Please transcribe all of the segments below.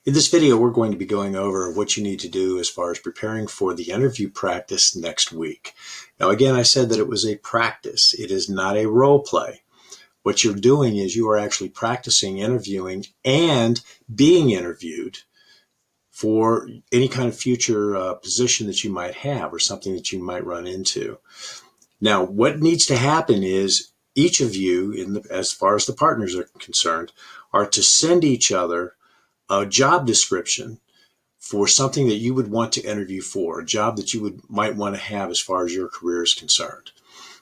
In this video, we're going to be going over what you need to do as far as preparing for the interview practice next week. Now, again, I said that it was a practice. It is not a role play. What you're doing is you are actually practicing interviewing and being interviewed for any kind of future position that you might have or something that you might run into. Now, what needs to happen is each of you, as far as the partners are concerned, are to send each other a job description for something that you would want to interview for, a job that you might want to have as far as your career is concerned.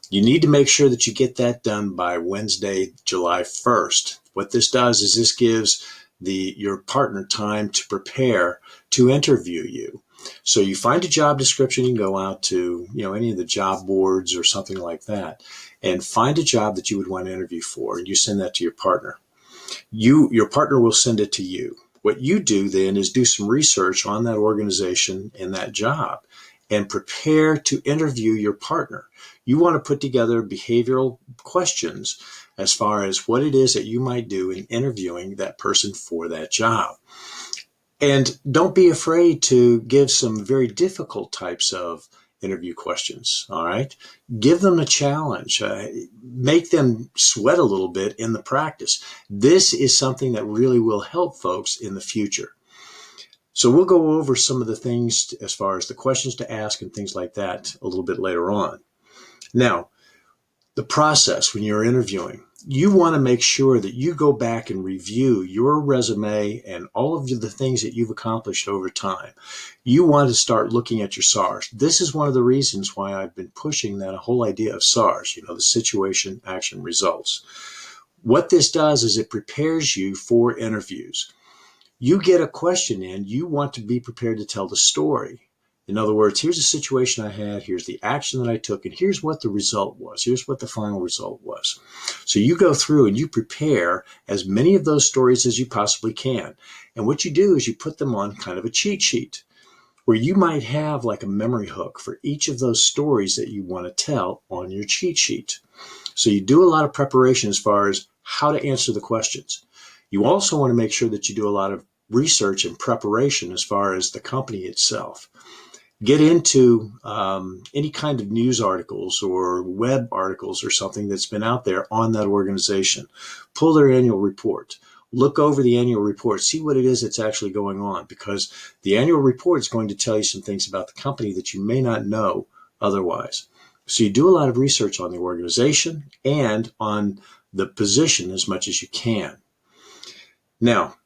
You need to make sure that you get that done by Wednesday, July 1st. What this does is this gives your partner time to prepare to interview you. So you find a job description, you can go out to any of the job boards or something like that, and find a job that you would want to interview for, and you send that to your partner. Your partner will send it to you. What you do then is do some research on that organization and that job and prepare to interview your partner. You want to put together behavioral questions as far as what it is that you might do in interviewing that person for that job. And don't be afraid to give some very difficult types of interview questions, all right? Give them a challenge. Make them sweat a little bit in the practice. This is something that really will help folks in the future. So we'll go over some of the things as far as the questions to ask and things like that a little bit later on. Now, the process when you're interviewing, you want to make sure that you go back and review your resume and all of the things that you've accomplished over time. You want to start looking at your SARS. This is one of the reasons why I've been pushing that whole idea of SARS, the situation, action, results. What this does is it prepares you for interviews. You get a question in, you want to be prepared to tell the story. In other words, here's a situation I had, here's the action that I took, and here's what the result was. Here's what the final result was. So you go through and you prepare as many of those stories as you possibly can. And what you do is you put them on kind of a cheat sheet where you might have like a memory hook for each of those stories that you want to tell on your cheat sheet. So you do a lot of preparation as far as how to answer the questions. You also want to make sure that you do a lot of research and preparation as far as the company itself. Get into any kind of news articles or web articles or something that's been out there on that organization. Pull their annual report. Look over the annual report. See what it is that's actually going on, because the annual report is going to tell you some things about the company that you may not know otherwise. So you do a lot of research on the organization and on the position as much as you can. Now,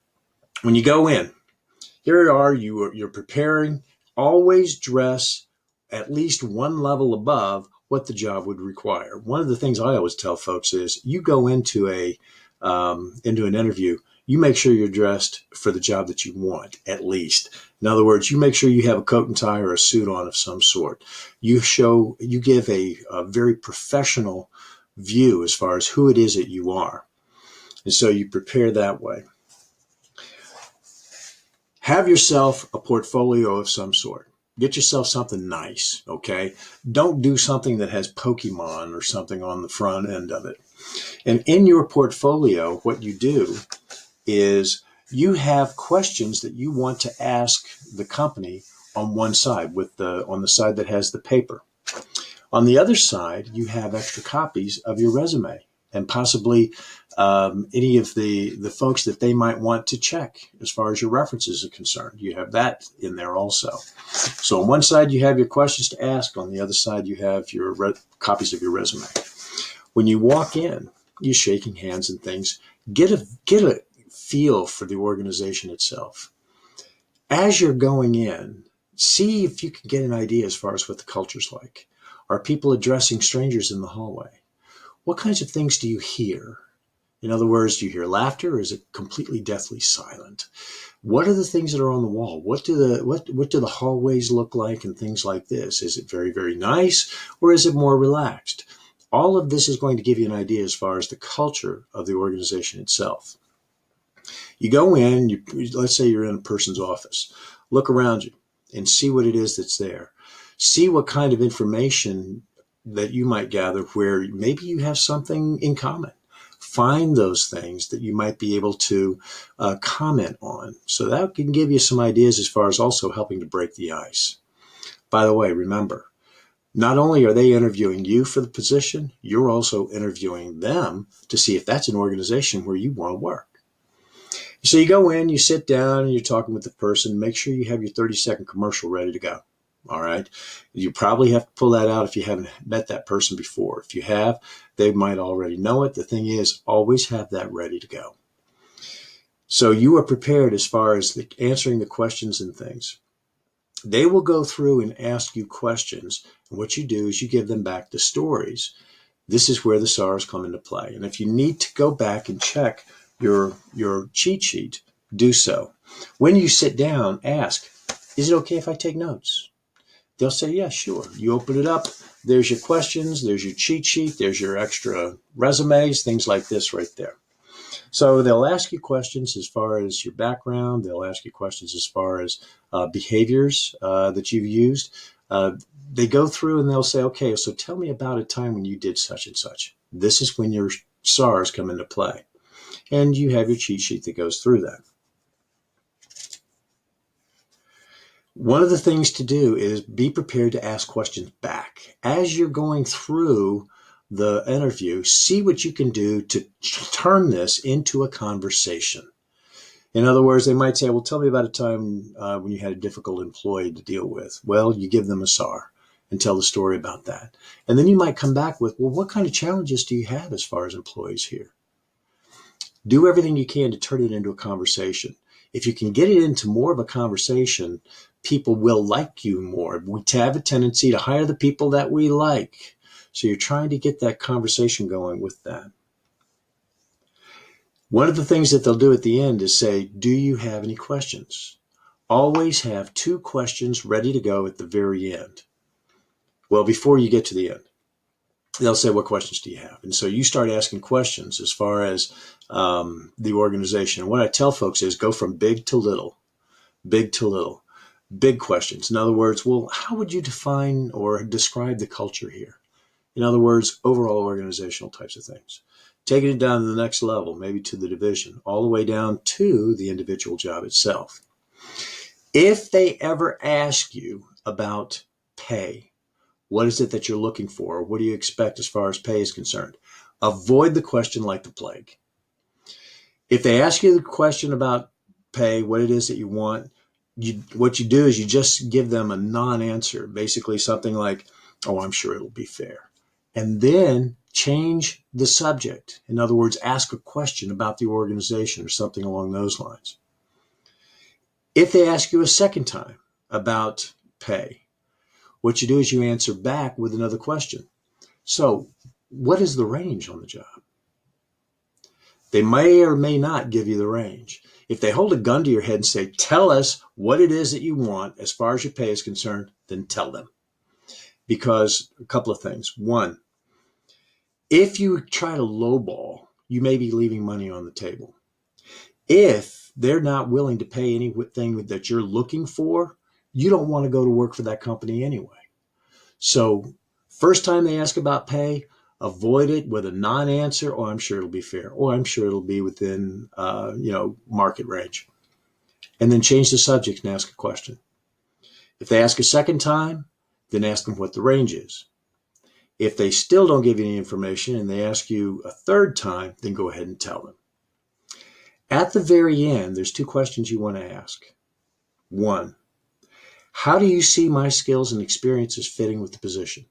when you go in, here you are, you're preparing. Always dress at least one level above what the job would require. One of the things I always tell folks is you go into an interview, you make sure you're dressed for the job that you want, at least. In other words, you make sure you have a coat and tie or a suit on of some sort. You give a very professional view as far as who it is that you are. And so you prepare that way. Have yourself a portfolio of some sort. Get yourself something nice, okay? Don't do something that has Pokemon or something on the front end of it. And in your portfolio, what you do is you have questions that you want to ask the company on one side, on the side that has the paper. On the other side, you have extra copies of your resume and possibly any of the folks that they might want to check as far as your references are concerned. You have that in there also. So on one side, you have your questions to ask. On the other side, you have your copies of your resume. When you walk in, you're shaking hands and things. Get a feel for the organization itself. As you're going in, see if you can get an idea as far as what the culture's like. Are people addressing strangers in the hallway? What kinds of things do you hear? In other words, do you hear laughter, or is it completely deathly silent? What are the things that are on the wall? What do the hallways look like and things like this? Is it very, very nice, or is it more relaxed? All of this is going to give you an idea as far as the culture of the organization itself. You go in, let's say you're in a person's office. Look around you and see what it is that's there. See what kind of information that you might gather where maybe you have something in common. Find those things that you might be able to comment on. going. So that can give you some ideas as far as also helping to break the ice. By the way, remember, not only are they interviewing you for the position, you're also interviewing them to see if that's an organization where you want to work. So you go in, you sit down, and you're talking with the person. Make sure you have your 30-second commercial ready to go. All right. You probably have to pull that out if you haven't met that person before. If you have, they might already know it. The thing is, always have that ready to go. So you are prepared as far as answering the questions and things. They will go through and ask you questions. And what you do is you give them back the stories. This is where the SARs come into play. And if you need to go back and check your cheat sheet, do so. When you sit down, ask, is it okay if I take notes? They'll say, yeah, sure. You open it up. There's your questions. There's your cheat sheet. There's your extra resumes, things like this right there. So they'll ask you questions as far as your background. They'll ask you questions as far as behaviors that you've used. They go through and they'll say, okay, so tell me about a time when you did such and such. This is when your SARs come into play. And you have your cheat sheet that goes through that. One of the things to do is be prepared to ask questions back. As you're going through the interview, see what you can do to turn this into a conversation. In other words, they might say, well, tell me about a time when you had a difficult employee to deal with. Well, you give them a SAR and tell the story about that. And then you might come back with, well, what kind of challenges do you have as far as employees here? Do everything you can to turn it into a conversation. If you can get it into more of a conversation, people will like you more. We have a tendency to hire the people that we like. So you're trying to get that conversation going with that. One of the things that they'll do at the end is say, do you have any questions? Always have 2 questions ready to go at the very end. Well, before you get to the end, they'll say, what questions do you have? And so you start asking questions as far as the organization. And what I tell folks is go from big to little, big to little. Big questions. In other words, well, how would you define or describe the culture here? In other words, overall organizational types of things. Taking it down to the next level, maybe to the division, all the way down to the individual job itself. If they ever ask you about pay, what is it that you're looking for? What do you expect as far as pay is concerned? Avoid the question like the plague. If they ask you the question about pay, what it is that you want, what you do is you just give them a non-answer, basically something like, oh, I'm sure it'll be fair. And then change the subject. In other words, ask a question about the organization or something along those lines. If they ask you a second time about pay, what you do is you answer back with another question. So what is the range on the job? They may or may not give you the range. If they hold a gun to your head and say, tell us what it is that you want as far as your pay is concerned, then tell them. Because a couple of things. One, if you try to lowball, you may be leaving money on the table. If they're not willing to pay anything that you're looking for, you don't want to go to work for that company anyway. So first time they ask about pay, avoid it with a non-answer, or I'm sure it'll be fair, or I'm sure it'll be within, market range. And then change the subject and ask a question. If they ask a second time, then ask them what the range is. If they still don't give you any information and they ask you a third time, then go ahead and tell them. At the very end, there's 2 questions you want to ask. 1, how do you see my skills and experiences fitting with the position?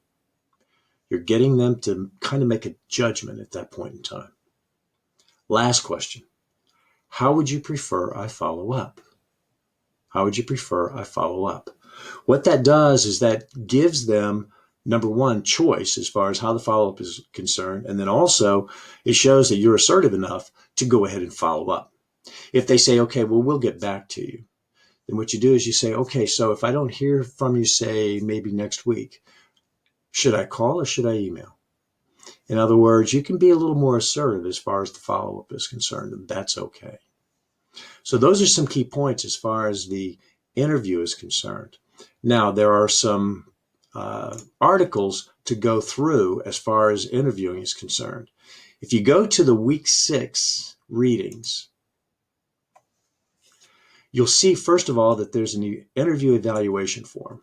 You're getting them to kind of make a judgment at that point in time. Last question. How would you prefer I follow up? How would you prefer I follow up? What that does is that gives them, number 1, choice as far as how the follow-up is concerned. And then also it shows that you're assertive enough to go ahead and follow up. If they say, okay, well, we'll get back to you. Then what you do is you say, okay, so if I don't hear from you, say maybe next week, should I call or should I email? In other words, you can be a little more assertive as far as the follow-up is concerned, and that's okay. So those are some key points as far as the interview is concerned. Now, there are some articles to go through as far as interviewing is concerned. If you go to the week 6 readings, You'll see, first of all, that there's an interview evaluation form.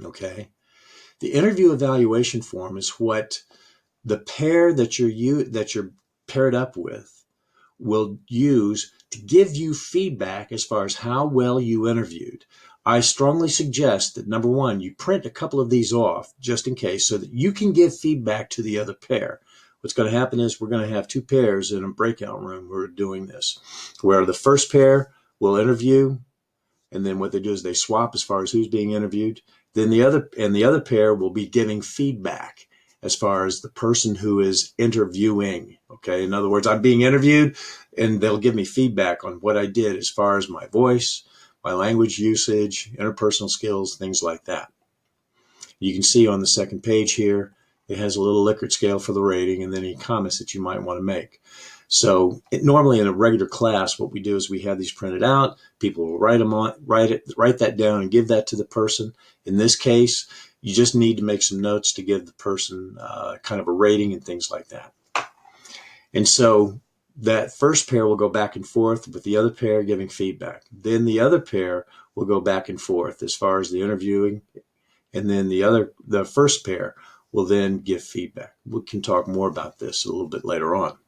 Okay. The interview evaluation form is what the pair that you're paired up with will use to give you feedback as far as how well you interviewed. I strongly suggest that, number one, you print a couple of these off just in case so that you can give feedback to the other pair. What's going to happen is we're going to have two pairs in a breakout room who are doing this, where the first pair will interview, and then what they do is they swap as far as who's being interviewed. Then the other pair will be giving feedback as far as the person who is interviewing. Okay, in other words, I'm being interviewed, and they'll give me feedback on what I did as far as my voice, my language usage, interpersonal skills, things like that. You can see on the second page here, it has a little Likert scale for the rating and then any comments that you might want to make. So normally in a regular class, what we do is we have these printed out. People will write that down and give that to the person. In this case, you just need to make some notes to give the person kind of a rating and things like that. And so that first pair will go back and forth with the other pair giving feedback. Then the other pair will go back and forth as far as the interviewing. And then the first pair will then give feedback. We can talk more about this a little bit later on.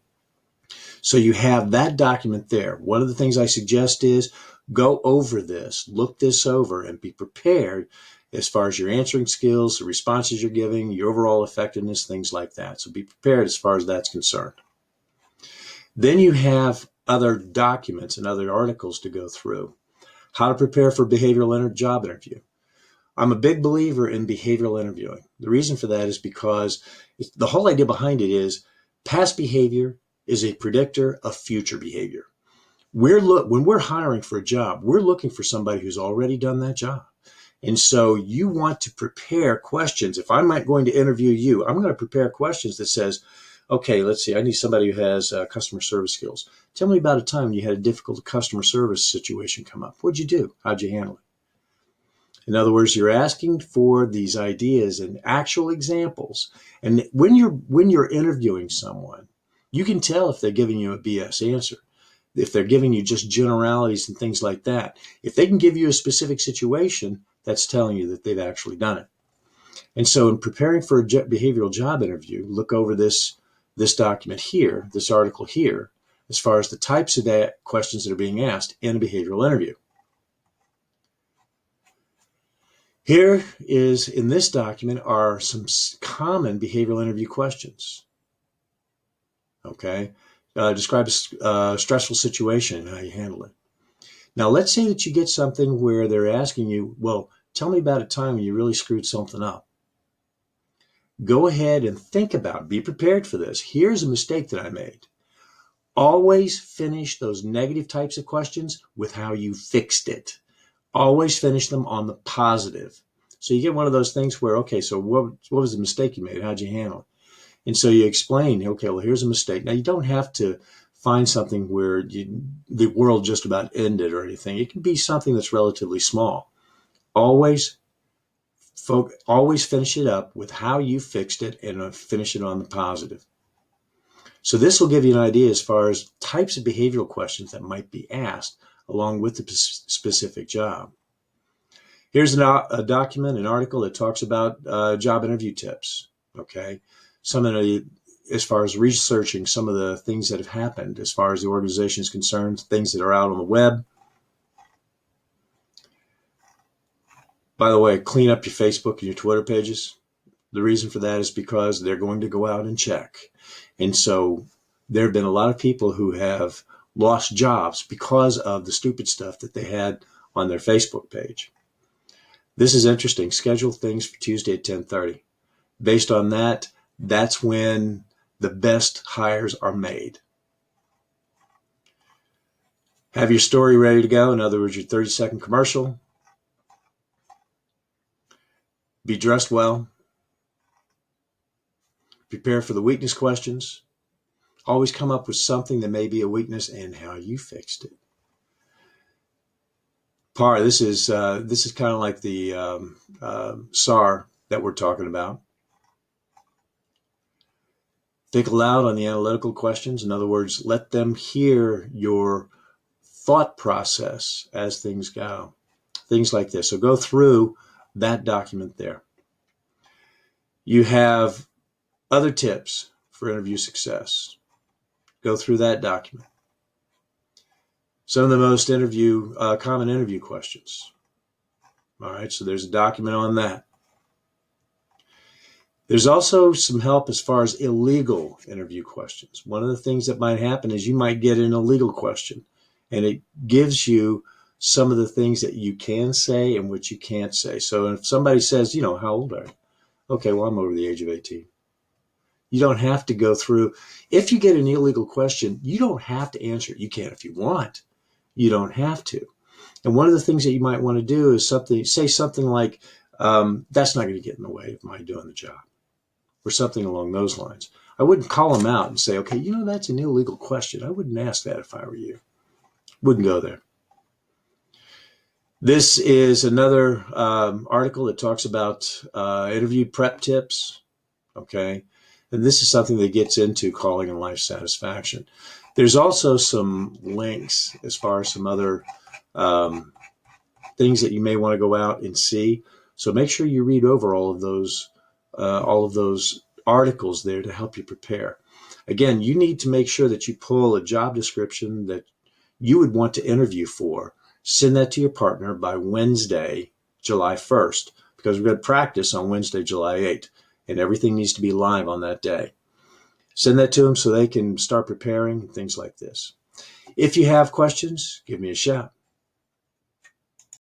So you have that document there. One of the things I suggest is go over this, look this over, and be prepared as far as your answering skills, the responses you're giving, your overall effectiveness, things like that. So be prepared as far as that's concerned. Then you have other documents and other articles to go through. How to prepare for behavioral job interview. I'm a big believer in behavioral interviewing. The reason for that is because the whole idea behind it is past behavior is a predictor of future behavior. When we're hiring for a job, we're looking for somebody who's already done that job. And so you want to prepare questions. If I'm not going to interview you, I'm going to prepare questions that says, okay, let's see, I need somebody who has customer service skills. Tell me about a time when you had a difficult customer service situation come up. What'd you do? How'd you handle it? In other words, you're asking for these ideas and actual examples. And when you're interviewing someone, you can tell if they're giving you a BS answer, if they're giving you just generalities and things like that. If they can give you a specific situation, that's telling you that they've actually done it. And so in preparing for a behavioral job interview, look over this document here, this article here, as far as the types of questions that are being asked in a behavioral interview. Here is, in this document, are some common behavioral interview questions. Okay, describe a stressful situation and how you handle it. Now, let's say that you get something where they're asking you, well, tell me about a time when you really screwed something up. Go ahead and think about it. Be prepared for this. Here's a mistake that I made. Always finish those negative types of questions with how you fixed it. Always finish them on the positive. So you get one of those things where, okay, so what was the mistake you made? How'd you handle it? And so you explain, okay, well, here's a mistake. Now, you don't have to find something where the world just about ended or anything. It can be something that's relatively small. Always finish it up with how you fixed it and finish it on the positive. So this will give you an idea as far as types of behavioral questions that might be asked along with the specific job. Here's a document, an article that talks about job interview tips. Okay, some of the, as far as researching some of the things that have happened as far as the organization is concerned, things that are out on the web. By the way, clean up your Facebook and your Twitter pages. The reason for that is because they're going to go out and check. And so there have been a lot of people who have lost jobs because of the stupid stuff that they had on their Facebook page. This is interesting. Schedule things for Tuesday at 10:30. Based on that, that's when the best hires are made. Have your story ready to go. In other words, your 30-second commercial. Be dressed well. Prepare for the weakness questions. Always come up with something that may be a weakness and how you fixed it. This is kind of like the SAR that we're talking about. Think aloud on the analytical questions. In other words, let them hear your thought process as things go. Things like this. So go through that document there. You have other tips for interview success. Go through that document. Some of the most common interview questions. All right, so there's a document on that. There's also some help as far as illegal interview questions. One of the things that might happen is you might get an illegal question, and it gives you some of the things that you can say and what you can't say. So if somebody says, how old are you? Okay, well, I'm over the age of 18. You don't have to go through. If you get an illegal question, you don't have to answer it. You can if you want. You don't have to. And one of the things that you might want to do is say something like, that's not going to get in the way of my doing the job, or something along those lines. I wouldn't call them out and say, okay, that's an illegal question. I wouldn't ask that if I were you. Wouldn't go there. This is another article that talks about interview prep tips, okay? And this is something that gets into calling and life satisfaction. There's also some links as far as some other things that you may want to go out and see. So make sure you read over all of those articles there to help you prepare. Again, you need to make sure that you pull a job description that you would want to interview for. Send that to your partner by Wednesday, July 1st, because we're going to practice on Wednesday, July 8th, and everything needs to be live on that day. Send that to them so they can start preparing, things like this. If you have questions, give me a shout.